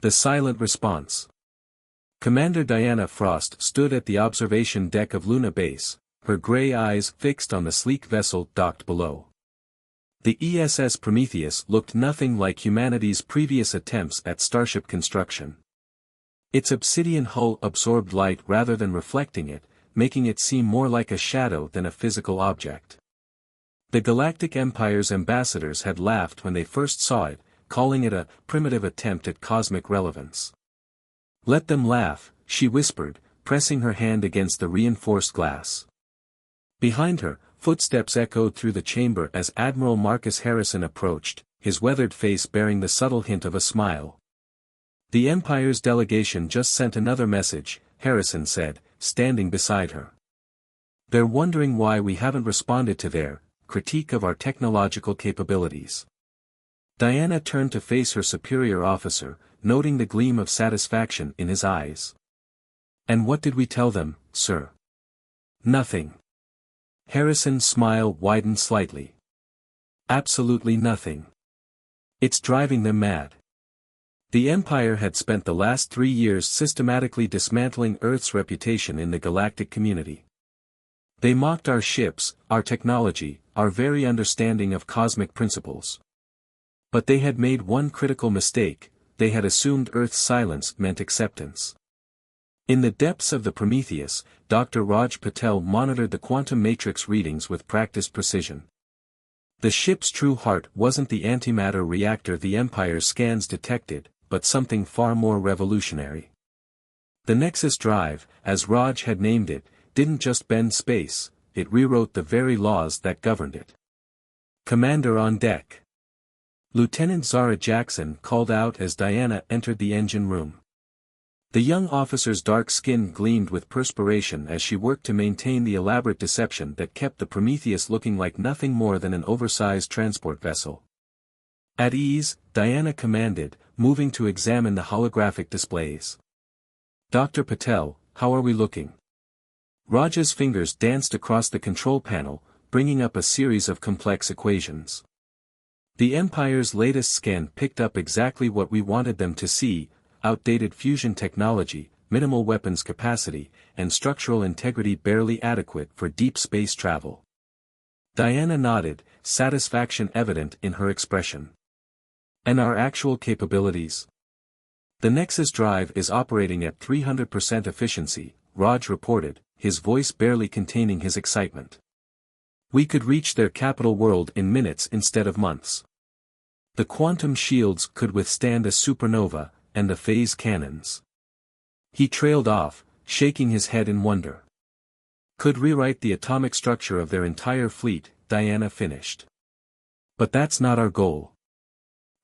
The silent response. Commander Diana Frost stood at the observation deck of Luna Base, her gray eyes fixed on the sleek vessel docked below. The ESS Prometheus looked nothing like humanity's previous attempts at starship construction. Its obsidian hull absorbed light rather than reflecting it, making it seem more like a shadow than a physical object. The Galactic Empire's ambassadors had laughed when they first saw it, calling it a primitive attempt at cosmic relevance. "Let them laugh," she whispered, pressing her hand against the reinforced glass. Behind her, footsteps echoed through the chamber as Admiral Marcus Harrison approached, his weathered face bearing the subtle hint of a smile. "The Empire's delegation just sent another message," Harrison said, standing beside her. "They're wondering why we haven't responded to their critique of our technological capabilities." Diana turned to face her superior officer, noting the gleam of satisfaction in his eyes. "And what did we tell them, sir?" "Nothing." Harrison's smile widened slightly. "Absolutely nothing. It's driving them mad." The Empire had spent the last 3 years systematically dismantling Earth's reputation in the galactic community. They mocked our ships, our technology, our very understanding of cosmic principles. But they had made one critical mistake: they had assumed Earth's silence meant acceptance. In the depths of the Prometheus, Dr. Raj Patel monitored the quantum matrix readings with practiced precision. The ship's true heart wasn't the antimatter reactor the Empire's scans detected, but something far more revolutionary. The Nexus Drive, as Raj had named it, didn't just bend space, it rewrote the very laws that governed it. "Commander on deck." Lieutenant Zara Jackson called out as Diana entered the engine room. The young officer's dark skin gleamed with perspiration as she worked to maintain the elaborate deception that kept the Prometheus looking like nothing more than an oversized transport vessel. "At ease," Diana commanded, moving to examine the holographic displays. "Dr. Patel, how are we looking?" Raj's fingers danced across the control panel, bringing up a series of complex equations. "The Empire's latest scan picked up exactly what we wanted them to see: outdated fusion technology, minimal weapons capacity, and structural integrity barely adequate for deep space travel." Diana nodded, satisfaction evident in her expression. "And our actual capabilities?" "The Nexus Drive is operating at 300% efficiency," Raj reported, his voice barely containing his excitement. "We could reach their capital world in minutes instead of months. The quantum shields could withstand a supernova, and the phase cannons." He trailed off, shaking his head in wonder. "Could rewrite the atomic structure of their entire fleet," Diana finished. "But that's not our goal.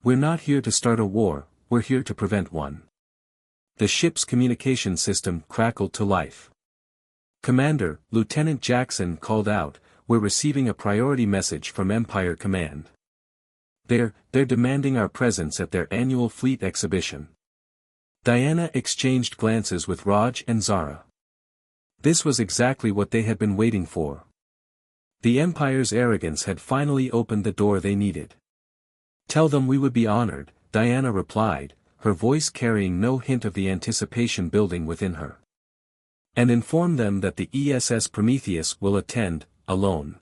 We're not here to start a war, we're here to prevent one." The ship's communication system crackled to life. "Commander," Lieutenant Jackson called out, "we're receiving a priority message from Empire Command. They're demanding our presence at their annual fleet exhibition." Diana exchanged glances with Raj and Zara. This was exactly what they had been waiting for. The Empire's arrogance had finally opened the door they needed. "Tell them we would be honored," Diana replied, her voice carrying no hint of the anticipation building within her. "And inform them that the ESS Prometheus will attend, alone."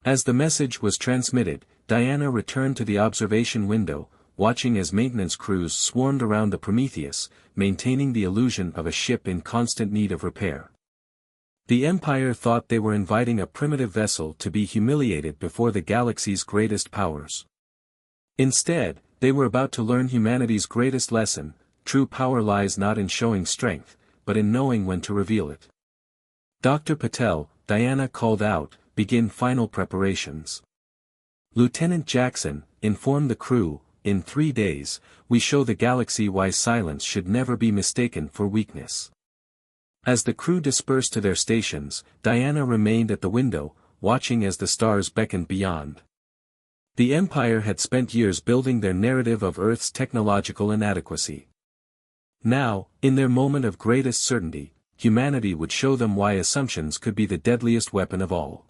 As the message was transmitted, Diana returned to the observation window, watching as maintenance crews swarmed around the Prometheus, maintaining the illusion of a ship in constant need of repair. The Empire thought they were inviting a primitive vessel to be humiliated before the galaxy's greatest powers. Instead, they were about to learn humanity's greatest lesson: true power lies not in showing strength, but in knowing when to reveal it. "Dr. Patel," Diana called out, "begin final preparations." Lieutenant Jackson, inform the crew, "In 3 days, we show the galaxy why silence should never be mistaken for weakness." As the crew dispersed to their stations, Diana remained at the window, watching as the stars beckoned beyond. The Empire had spent years building their narrative of Earth's technological inadequacy. Now, in their moment of greatest certainty, humanity would show them why assumptions could be the deadliest weapon of all.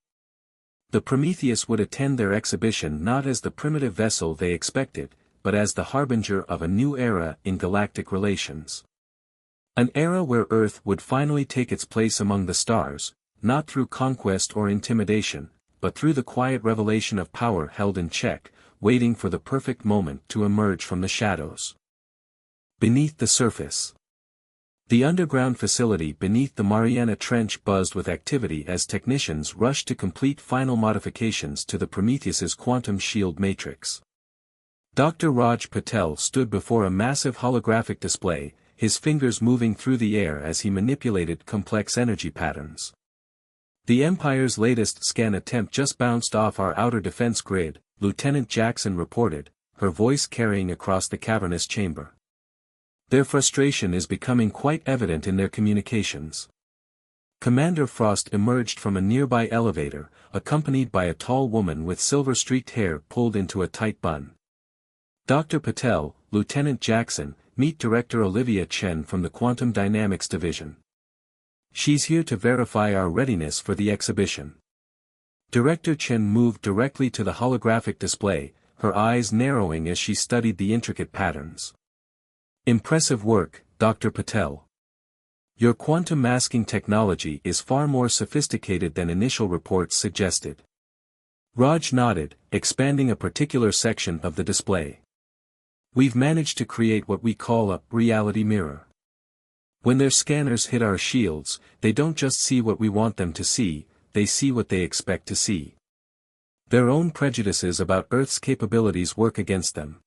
The Prometheus would attend their exhibition not as the primitive vessel they expected, but as the harbinger of a new era in galactic relations. An era where Earth would finally take its place among the stars, not through conquest or intimidation, but through the quiet revelation of power held in check, waiting for the perfect moment to emerge from the shadows. Beneath the surface. The underground facility beneath the Mariana Trench buzzed with activity as technicians rushed to complete final modifications to the Prometheus's quantum shield matrix. Dr. Raj Patel stood before a massive holographic display, his fingers moving through the air as he manipulated complex energy patterns. The Empire's latest scan attempt just bounced off our outer defense grid, Lieutenant Jackson reported, her voice carrying across the cavernous chamber. Their frustration is becoming quite evident in their communications. Commander Frost emerged from a nearby elevator, accompanied by a tall woman with silver-streaked hair pulled into a tight bun. Dr. Patel, Lieutenant Jackson, meet Director Olivia Chen from the Quantum Dynamics Division. She's here to verify our readiness for the exhibition. Director Chen moved directly to the holographic display, her eyes narrowing as she studied the intricate patterns. Impressive work, Dr. Patel. Your quantum masking technology is far more sophisticated than initial reports suggested. Raj nodded, expanding a particular section of the display. We've managed to create what we call a reality mirror. When their scanners hit our shields, they don't just see what we want them to see, they see what they expect to see. Their own prejudices about Earth's capabilities work against them.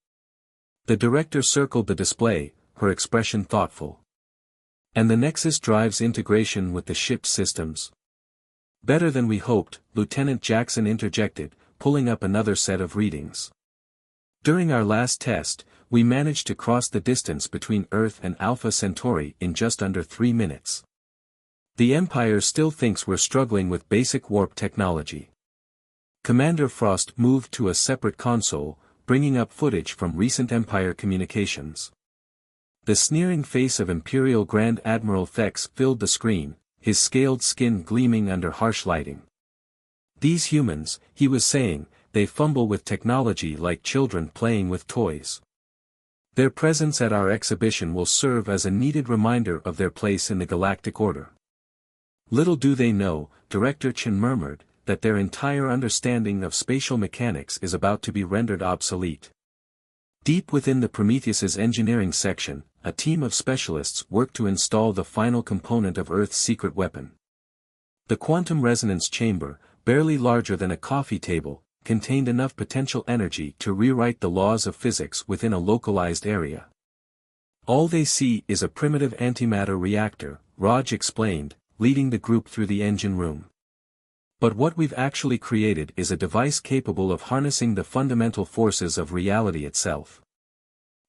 The director circled the display, her expression thoughtful. And the Nexus drives integration with the ship's systems. Better than we hoped, Lieutenant Jackson interjected, pulling up another set of readings. During our last test, we managed to cross the distance between Earth and Alpha Centauri in just under 3 minutes. The Empire still thinks we're struggling with basic warp technology. Commander Frost moved to a separate console, bringing up footage from recent Empire communications. The sneering face of Imperial Grand Admiral Thex filled the screen, his scaled skin gleaming under harsh lighting. These humans, he was saying, they fumble with technology like children playing with toys. Their presence at our exhibition will serve as a needed reminder of their place in the galactic order. Little do they know, Director Chen murmured, that their entire understanding of spatial mechanics is about to be rendered obsolete. Deep within the Prometheus's engineering section, a team of specialists worked to install the final component of Earth's secret weapon. The quantum resonance chamber, barely larger than a coffee table, contained enough potential energy to rewrite the laws of physics within a localized area. All they see is a primitive antimatter reactor, Raj explained, leading the group through the engine room. But what we've actually created is a device capable of harnessing the fundamental forces of reality itself.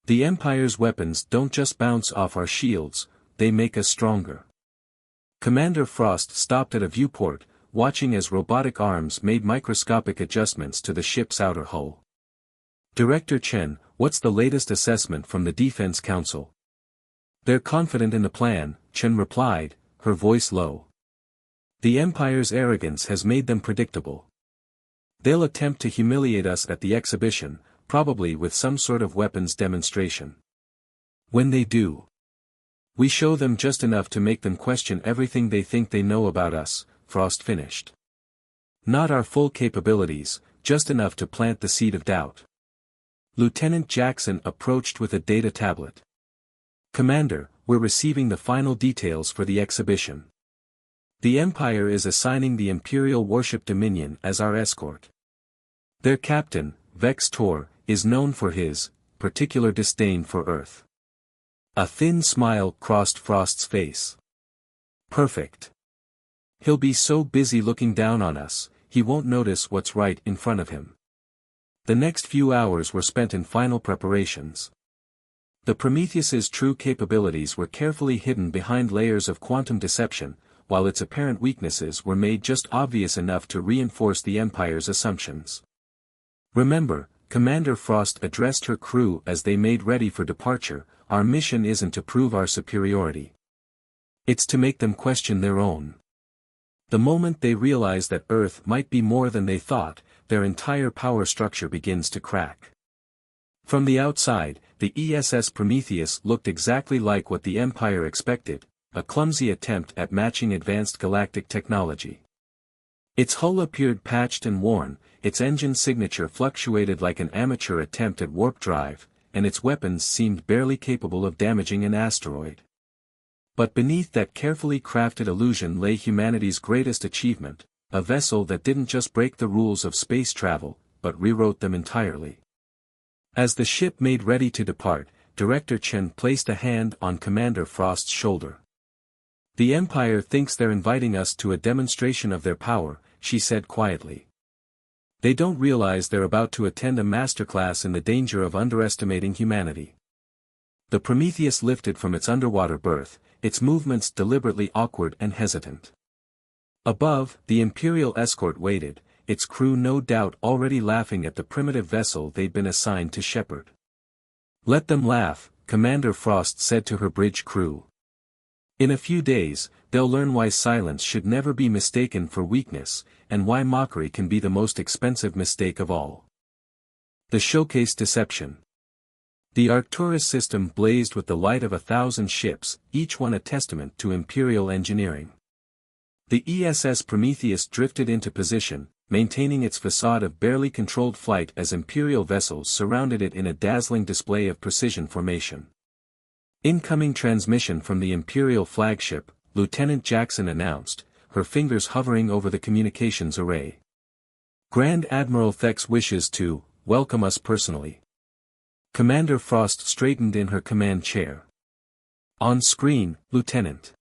The Empire's weapons don't just bounce off our shields, they make us stronger. Commander Frost stopped at a viewport, watching as robotic arms made microscopic adjustments to the ship's outer hull. Director Chen, what's the latest assessment from the Defense Council? They're confident in the plan, Chen replied, her voice low. The Empire's arrogance has made them predictable. They'll attempt to humiliate us at the exhibition, probably with some sort of weapons demonstration. When they do, we show them just enough to make them question everything they think they know about us, Frost finished. Not our full capabilities, just enough to plant the seed of doubt. Lieutenant Jackson approached with a data tablet. Commander, we're receiving the final details for the exhibition. The Empire is assigning the Imperial warship Dominion as our escort. Their captain, Vex Tor, is known for his particular disdain for Earth. A thin smile crossed Frost's face. Perfect. He'll be so busy looking down on us, he won't notice what's right in front of him. The next few hours were spent in final preparations. The Prometheus's true capabilities were carefully hidden behind layers of quantum deception, while its apparent weaknesses were made just obvious enough to reinforce the Empire's assumptions. Remember, Commander Frost addressed her crew as they made ready for departure, our mission isn't to prove our superiority. It's to make them question their own. The moment they realize that Earth might be more than they thought, their entire power structure begins to crack. From the outside, the ESS Prometheus looked exactly like what the Empire expected, a clumsy attempt at matching advanced galactic technology. Its hull appeared patched and worn, its engine signature fluctuated like an amateur attempt at warp drive, and its weapons seemed barely capable of damaging an asteroid. But beneath that carefully crafted illusion lay humanity's greatest achievement, a vessel that didn't just break the rules of space travel, but rewrote them entirely. As the ship made ready to depart, Director Chen placed a hand on Commander Frost's shoulder. "The Empire thinks they're inviting us to a demonstration of their power," she said quietly. "They don't realize they're about to attend a masterclass in the danger of underestimating humanity." The Prometheus lifted from its underwater berth, its movements deliberately awkward and hesitant. Above, the Imperial escort waited, its crew no doubt already laughing at the primitive vessel they'd been assigned to shepherd. "Let them laugh," Commander Frost said to her bridge crew. "In a few days, they'll learn why silence should never be mistaken for weakness, and why mockery can be the most expensive mistake of all." The showcase deception. The Arcturus system blazed with the light of 1,000 ships, each one a testament to Imperial engineering. The ESS Prometheus drifted into position, maintaining its facade of barely controlled flight as Imperial vessels surrounded it in a dazzling display of precision formation. "Incoming transmission from the Imperial flagship," Lieutenant Jackson announced, her fingers hovering over the communications array. "Grand Admiral Thex wishes to welcome us personally." Commander Frost straightened in her command chair. "On screen, Lieutenant.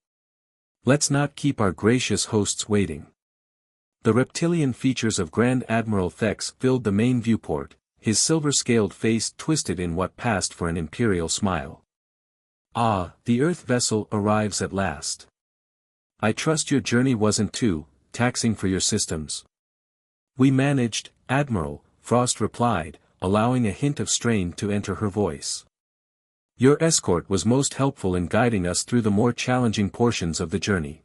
Let's not keep our gracious hosts waiting." The reptilian features of Grand Admiral Thex filled the main viewport, his silver-scaled face twisted in what passed for an imperial smile. "Ah, the Earth vessel arrives at last. I trust your journey wasn't too taxing for your systems." "We managed, Admiral," Frost replied, allowing a hint of strain to enter her voice. "Your escort was most helpful in guiding us through the more challenging portions of the journey."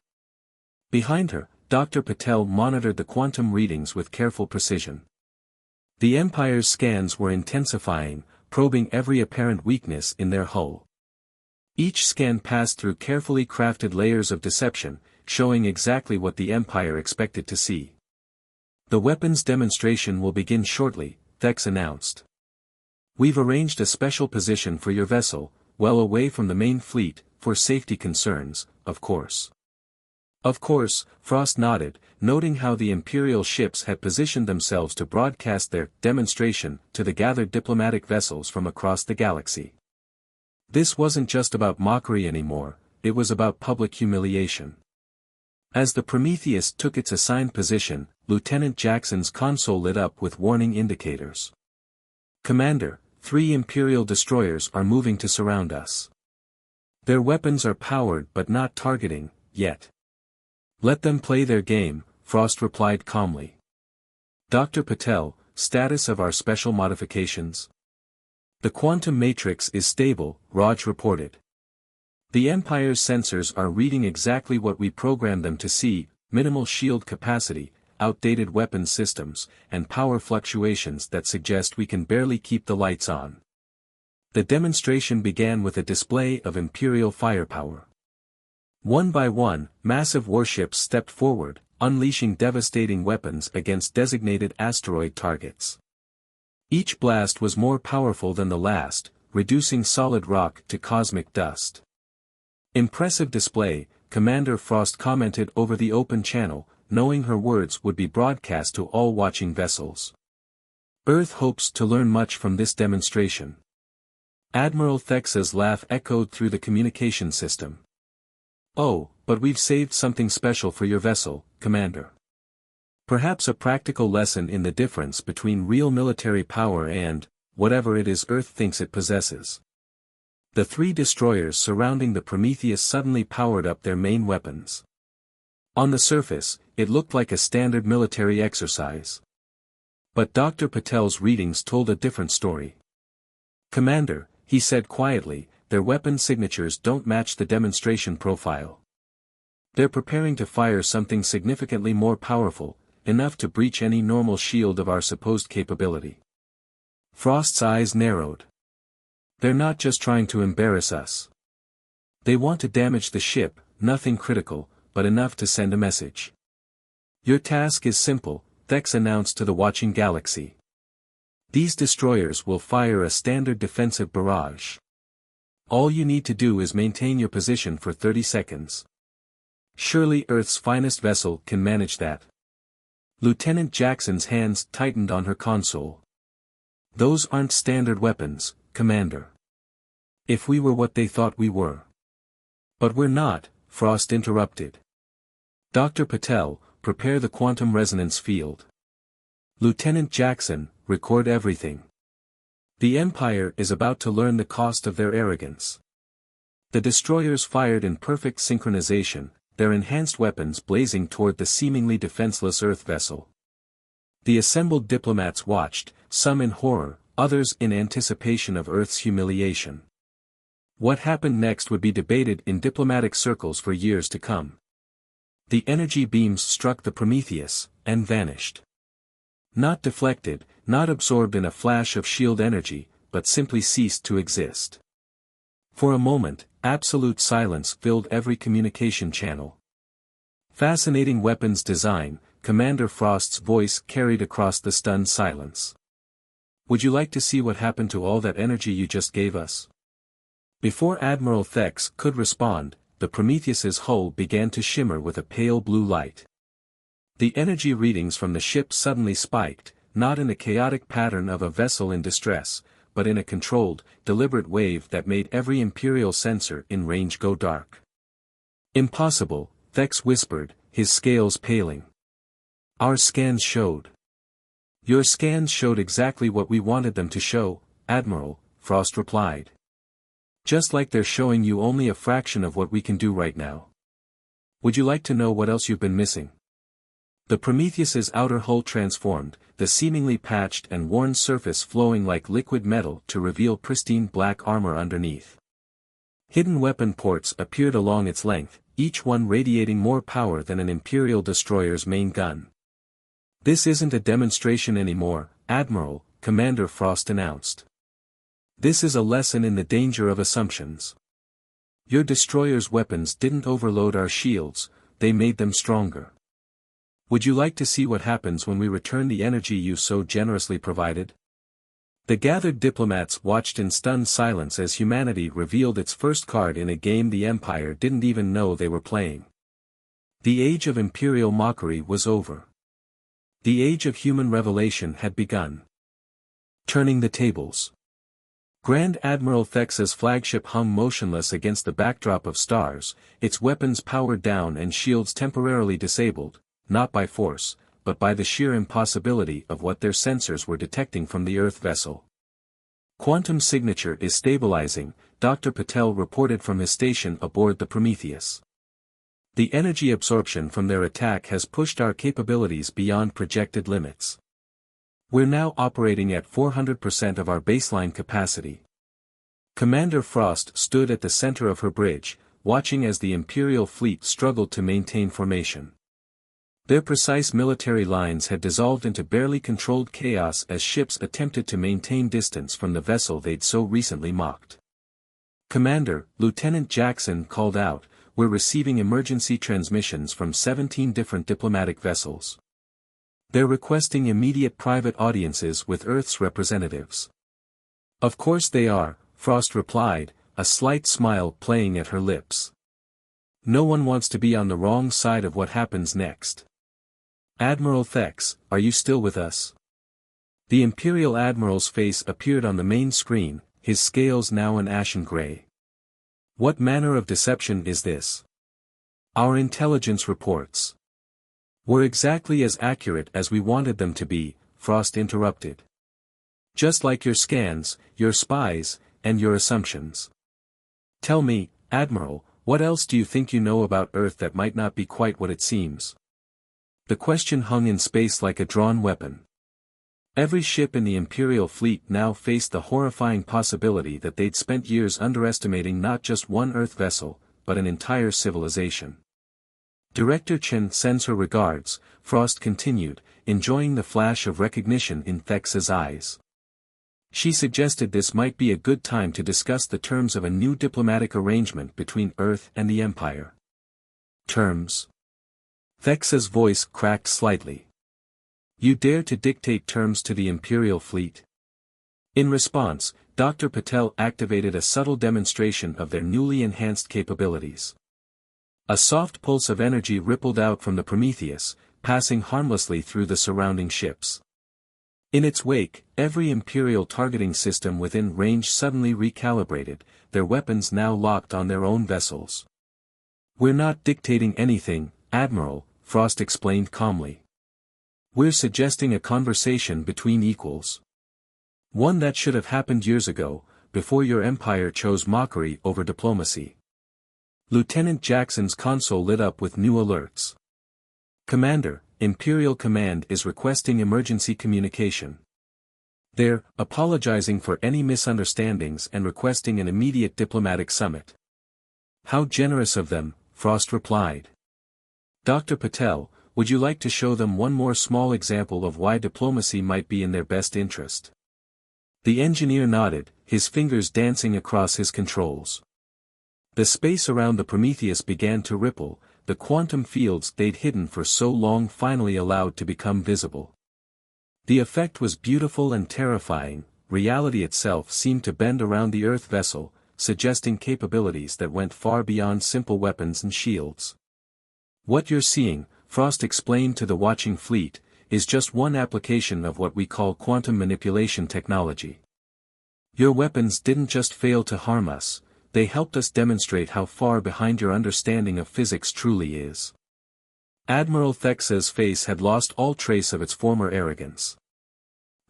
Behind her, Dr. Patel monitored the quantum readings with careful precision. The Empire's scans were intensifying, probing every apparent weakness in their hull. Each scan passed through carefully crafted layers of deception, showing exactly what the Empire expected to see. "The weapons demonstration will begin shortly," Thex announced. "We've arranged a special position for your vessel, well away from the main fleet, for safety concerns, of course." "Of course," Frost nodded, noting how the Imperial ships had positioned themselves to broadcast their demonstration to the gathered diplomatic vessels from across the galaxy. This wasn't just about mockery anymore, it was about public humiliation. As the Prometheus took its assigned position, Lieutenant Jackson's console lit up with warning indicators. "Commander, 3 Imperial destroyers are moving to surround us. Their weapons are powered but not targeting, yet." "Let them play their game," Frost replied calmly. "Dr. Patel, status of our special modifications?" "The quantum matrix is stable," Raj reported. "The Empire's sensors are reading exactly what we programmed them to see: minimal shield capacity, outdated weapon systems, and power fluctuations that suggest we can barely keep the lights on." The demonstration began with a display of Imperial firepower. One by one, massive warships stepped forward, unleashing devastating weapons against designated asteroid targets. Each blast was more powerful than the last, reducing solid rock to cosmic dust. "Impressive display," Commander Frost commented over the open channel, knowing her words would be broadcast to all watching vessels. "Earth hopes to learn much from this demonstration." Admiral Thex's laugh echoed through the communication system. "Oh, but we've saved something special for your vessel, Commander. Perhaps a practical lesson in the difference between real military power and whatever it is Earth thinks it possesses." The 3 destroyers surrounding the Prometheus suddenly powered up their main weapons. On the surface, it looked like a standard military exercise. But Dr. Patel's readings told a different story. "Commander," he said quietly, "their weapon signatures don't match the demonstration profile. They're preparing to fire something significantly more powerful, enough to breach any normal shield of our supposed capability." Frost's eyes narrowed. They're not just trying to embarrass us. They want to damage the ship, nothing critical, but enough to send a message. Your task is simple, Thex announced to the watching galaxy. These destroyers will fire a standard defensive barrage. All you need to do is maintain your position for 30 seconds. Surely Earth's finest vessel can manage that. Lieutenant Jackson's hands tightened on her console. Those aren't standard weapons, Commander. If we were what they thought we were. But we're not, Frost interrupted. Dr. Patel, prepare the quantum resonance field. Lieutenant Jackson, record everything. The Empire is about to learn the cost of their arrogance. The destroyers fired in perfect synchronization, their enhanced weapons blazing toward the seemingly defenseless Earth vessel. The assembled diplomats watched, some in horror, others in anticipation of Earth's humiliation. What happened next would be debated in diplomatic circles for years to come. The energy beams struck the Prometheus, and vanished. Not deflected, not absorbed in a flash of shield energy, but simply ceased to exist. For a moment, absolute silence filled every communication channel. Fascinating weapons design, Commander Frost's voice carried across the stunned silence. Would you like to see what happened to all that energy you just gave us? Before Admiral Thex could respond, the Prometheus's hull began to shimmer with a pale blue light. The energy readings from the ship suddenly spiked, not in the chaotic pattern of a vessel in distress, but in a controlled, deliberate wave that made every Imperial sensor in range go dark. Impossible, Thex whispered, his scales paling. Our scans showed. Your scans showed exactly what we wanted them to show, Admiral, Frost replied. Just like they're showing you only a fraction of what we can do right now. Would you like to know what else you've been missing? The Prometheus's outer hull transformed, the seemingly patched and worn surface flowing like liquid metal to reveal pristine black armor underneath. Hidden weapon ports appeared along its length, each one radiating more power than an Imperial destroyer's main gun. This isn't a demonstration anymore, Admiral, Commander Frost announced. This is a lesson in the danger of assumptions. Your destroyer's weapons didn't overload our shields, they made them stronger. Would you like to see what happens when we return the energy you so generously provided? The gathered diplomats watched in stunned silence as humanity revealed its first card in a game the Empire didn't even know they were playing. The age of Imperial mockery was over. The age of human revelation had begun. Turning the tables. Grand Admiral Thex's flagship hung motionless against the backdrop of stars, its weapons powered down and shields temporarily disabled, not by force, but by the sheer impossibility of what their sensors were detecting from the Earth vessel. Quantum signature is stabilizing, Dr. Patel reported from his station aboard the Prometheus. The energy absorption from their attack has pushed our capabilities beyond projected limits. We're now operating at 400% of our baseline capacity. Commander Frost stood at the center of her bridge, watching as the Imperial fleet struggled to maintain formation. Their precise military lines had dissolved into barely controlled chaos as ships attempted to maintain distance from the vessel they'd so recently mocked. Commander, Lieutenant Jackson called out, we're receiving emergency transmissions from 17 different diplomatic vessels. They're requesting immediate private audiences with Earth's representatives. Of course they are, Frost replied, a slight smile playing at her lips. No one wants to be on the wrong side of what happens next. Admiral Thex, are you still with us? The Imperial Admiral's face appeared on the main screen, his scales now an ashen gray. What manner of deception is this? Our intelligence reports were exactly as accurate as we wanted them to be, Frost interrupted. Just like your scans, your spies, and your assumptions. Tell me, Admiral, what else do you think you know about Earth that might not be quite what it seems? The question hung in space like a drawn weapon. Every ship in the Imperial fleet now faced the horrifying possibility that they'd spent years underestimating not just one Earth vessel, but an entire civilization. Director Chen sends her regards, Frost continued, enjoying the flash of recognition in Thex's eyes. She suggested this might be a good time to discuss the terms of a new diplomatic arrangement between Earth and the Empire. Terms? Thexa's voice cracked slightly. You dare to dictate terms to the Imperial fleet? In response, Dr. Patel activated a subtle demonstration of their newly enhanced capabilities. A soft pulse of energy rippled out from the Prometheus, passing harmlessly through the surrounding ships. In its wake, every Imperial targeting system within range suddenly recalibrated, their weapons now locked on their own vessels. We're not dictating anything, Admiral, Frost explained calmly. We're suggesting a conversation between equals. One that should have happened years ago, before your empire chose mockery over diplomacy. Lieutenant Jackson's console lit up with new alerts. Commander, Imperial Command is requesting emergency communication. They're apologizing for any misunderstandings and requesting an immediate diplomatic summit. How generous of them, Frost replied. Dr. Patel, would you like to show them one more small example of why diplomacy might be in their best interest? The engineer nodded, his fingers dancing across his controls. The space around the Prometheus began to ripple, the quantum fields they'd hidden for so long finally allowed to become visible. The effect was beautiful and terrifying, reality itself seemed to bend around the Earth vessel, suggesting capabilities that went far beyond simple weapons and shields. What you're seeing, Frost explained to the watching fleet, is just one application of what we call quantum manipulation technology. Your weapons didn't just fail to harm us, they helped us demonstrate how far behind your understanding of physics truly is. Admiral Thexa's face had lost all trace of its former arrogance.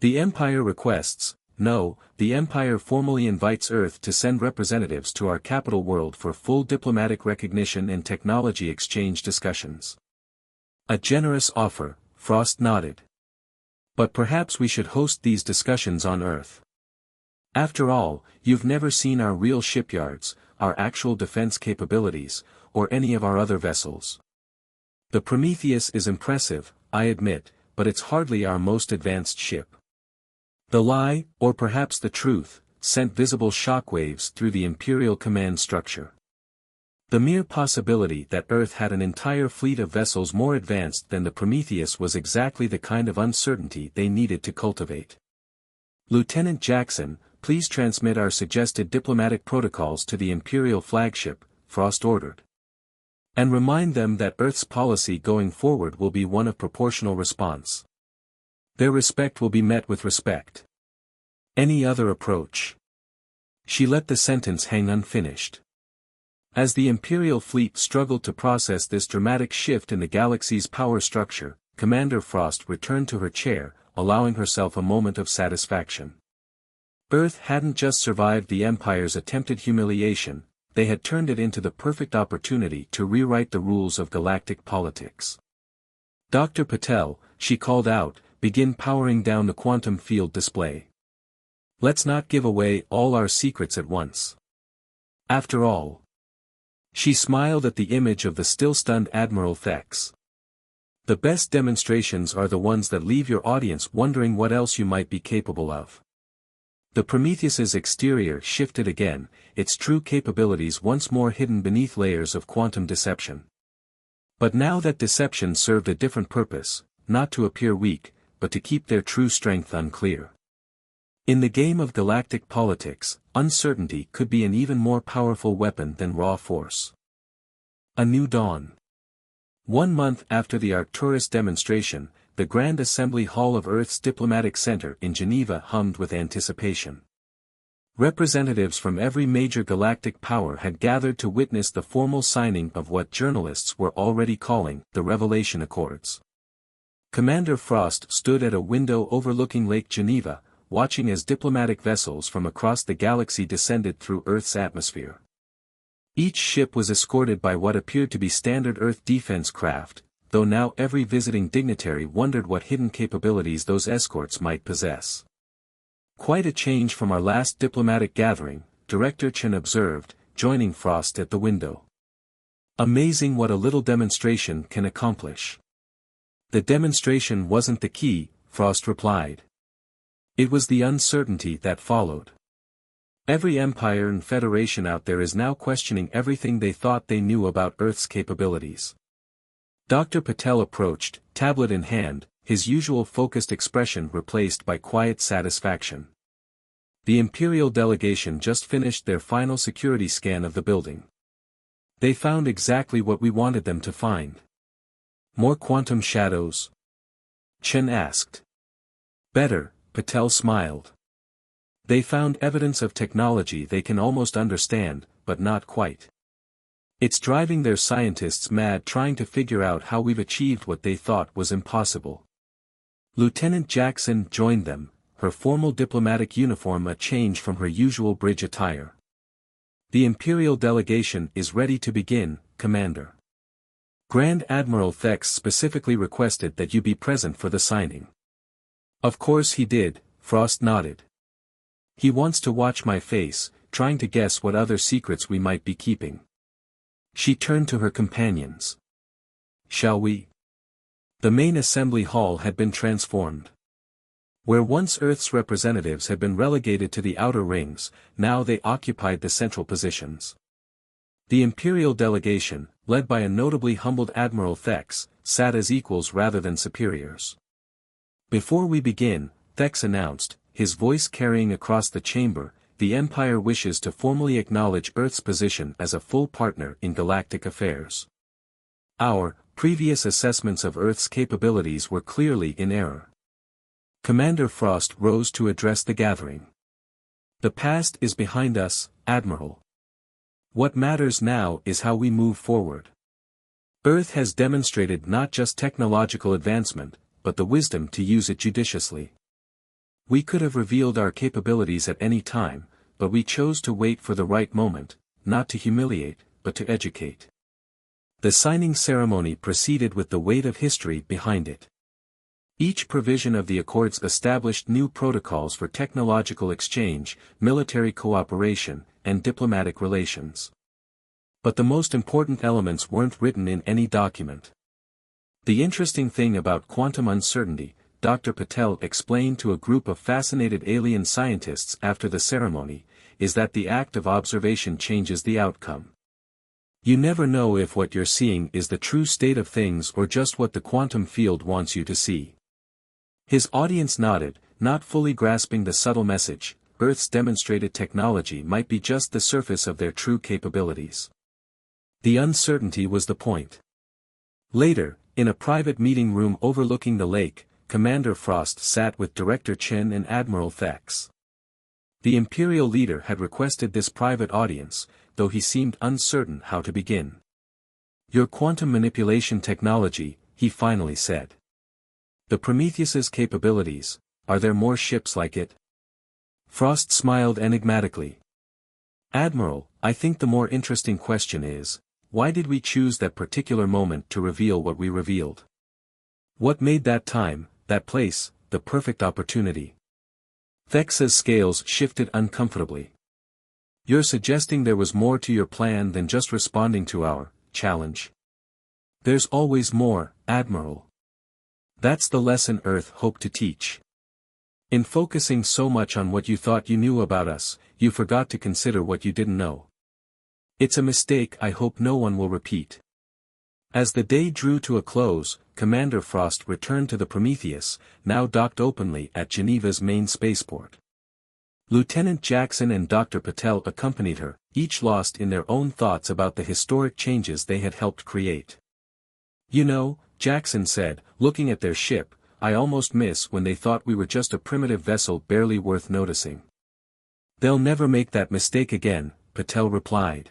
The Empire requests, no, the Empire formally invites Earth to send representatives to our capital world for full diplomatic recognition and technology exchange discussions. A generous offer, Frost nodded. But perhaps we should host these discussions on Earth. After all, you've never seen our real shipyards, our actual defense capabilities, or any of our other vessels. The Prometheus is impressive, I admit, but it's hardly our most advanced ship. The lie, or perhaps the truth, sent visible shockwaves through the Imperial command structure. The mere possibility that Earth had an entire fleet of vessels more advanced than the Prometheus was exactly the kind of uncertainty they needed to cultivate. Lieutenant Jackson, please transmit our suggested diplomatic protocols to the Imperial flagship, Frost ordered. And remind them that Earth's policy going forward will be one of proportional response. Their respect will be met with respect. Any other approach? She let the sentence hang unfinished. As the Imperial fleet struggled to process this dramatic shift in the galaxy's power structure, Commander Frost returned to her chair, allowing herself a moment of satisfaction. Earth hadn't just survived the Empire's attempted humiliation, they had turned it into the perfect opportunity to rewrite the rules of galactic politics. Dr. Patel, she called out, begin powering down the quantum field display. Let's not give away all our secrets at once. After all. She smiled at the image of the still-stunned Admiral Thex. The best demonstrations are the ones that leave your audience wondering what else you might be capable of. The Prometheus's exterior shifted again, its true capabilities once more hidden beneath layers of quantum deception. But now that deception served a different purpose, not to appear weak, but to keep their true strength unclear. In the game of galactic politics, uncertainty could be an even more powerful weapon than raw force. A new dawn. 1 month after the Arcturus demonstration, the Grand Assembly Hall of Earth's diplomatic center in Geneva hummed with anticipation. Representatives from every major galactic power had gathered to witness the formal signing of what journalists were already calling the Revelation Accords. Commander Frost stood at a window overlooking Lake Geneva, watching as diplomatic vessels from across the galaxy descended through Earth's atmosphere. Each ship was escorted by what appeared to be standard Earth defense craft, though now every visiting dignitary wondered what hidden capabilities those escorts might possess. Quite a change from our last diplomatic gathering, Director Chen observed, joining Frost at the window. Amazing what a little demonstration can accomplish. The demonstration wasn't the key, Frost replied. It was the uncertainty that followed. Every empire and federation out there is now questioning everything they thought they knew about Earth's capabilities. Dr. Patel approached, tablet in hand, his usual focused expression replaced by quiet satisfaction. The Imperial delegation just finished their final security scan of the building. They found exactly what we wanted them to find. More quantum shadows? Chen asked. Better, Patel smiled. They found evidence of technology they can almost understand, but not quite. It's driving their scientists mad trying to figure out how we've achieved what they thought was impossible. Lieutenant Jackson joined them, her formal diplomatic uniform a change from her usual bridge attire. The Imperial delegation is ready to begin, Commander. Grand Admiral Thex specifically requested that you be present for the signing. Of course he did, Frost nodded. He wants to watch my face, trying to guess what other secrets we might be keeping. She turned to her companions. Shall we? The main assembly hall had been transformed. Where once Earth's representatives had been relegated to the outer rings, now they occupied the central positions. The Imperial delegation, led by a notably humbled Admiral Thex, sat as equals rather than superiors. Before we begin, Thex announced, his voice carrying across the chamber, the Empire wishes to formally acknowledge Earth's position as a full partner in galactic affairs. Our previous assessments of Earth's capabilities were clearly in error. Commander Frost rose to address the gathering. The past is behind us, Admiral. What matters now is how we move forward. Earth has demonstrated not just technological advancement, but the wisdom to use it judiciously. We could have revealed our capabilities at any time, but we chose to wait for the right moment, not to humiliate, but to educate. The signing ceremony proceeded with the weight of history behind it. Each provision of the accords established new protocols for technological exchange, military cooperation, and diplomatic relations. But the most important elements weren't written in any document. The interesting thing about quantum uncertainty, Dr. Patel explained to a group of fascinated alien scientists after the ceremony, is that the act of observation changes the outcome. You never know if what you're seeing is the true state of things or just what the quantum field wants you to see. His audience nodded, not fully grasping the subtle message. Earth's demonstrated technology might be just the surface of their true capabilities. The uncertainty was the point. Later, in a private meeting room overlooking the lake, Commander Frost sat with Director Chen and Admiral Thex. The Imperial leader had requested this private audience, though he seemed uncertain how to begin. Your quantum manipulation technology, he finally said. The Prometheus's capabilities, are there more ships like it? Frost smiled enigmatically. Admiral, I think the more interesting question is, why did we choose that particular moment to reveal what we revealed? What made that time, that place, the perfect opportunity? Thex's scales shifted uncomfortably. You're suggesting there was more to your plan than just responding to our challenge? There's always more, Admiral. That's the lesson Earth hoped to teach. In focusing so much on what you thought you knew about us, you forgot to consider what you didn't know. It's a mistake I hope no one will repeat. As the day drew to a close, Commander Frost returned to the Prometheus, now docked openly at Geneva's main spaceport. Lieutenant Jackson and Dr. Patel accompanied her, each lost in their own thoughts about the historic changes they had helped create. You know, Jackson said, looking at their ship, I almost miss when they thought we were just a primitive vessel barely worth noticing. They'll never make that mistake again, Patel replied.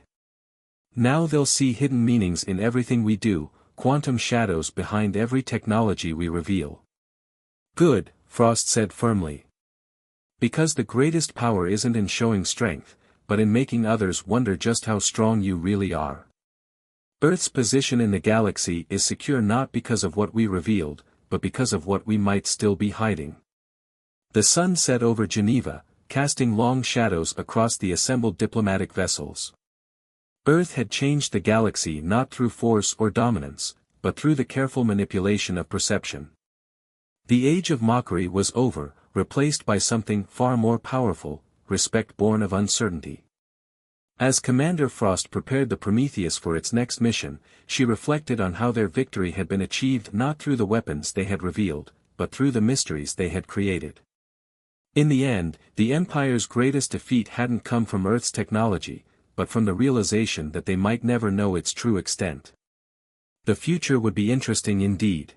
Now they'll see hidden meanings in everything we do, quantum shadows behind every technology we reveal. Good, Frost said firmly. Because the greatest power isn't in showing strength, but in making others wonder just how strong you really are. Earth's position in the galaxy is secure not because of what we revealed, but because of what we might still be hiding. The sun set over Geneva, casting long shadows across the assembled diplomatic vessels. Earth had changed the galaxy not through force or dominance, but through the careful manipulation of perception. The age of mockery was over, replaced by something far more powerful, respect born of uncertainty. As Commander Frost prepared the Prometheus for its next mission, she reflected on how their victory had been achieved not through the weapons they had revealed, but through the mysteries they had created. In the end, the Empire's greatest defeat hadn't come from Earth's technology, but from the realization that they might never know its true extent. The future would be interesting indeed.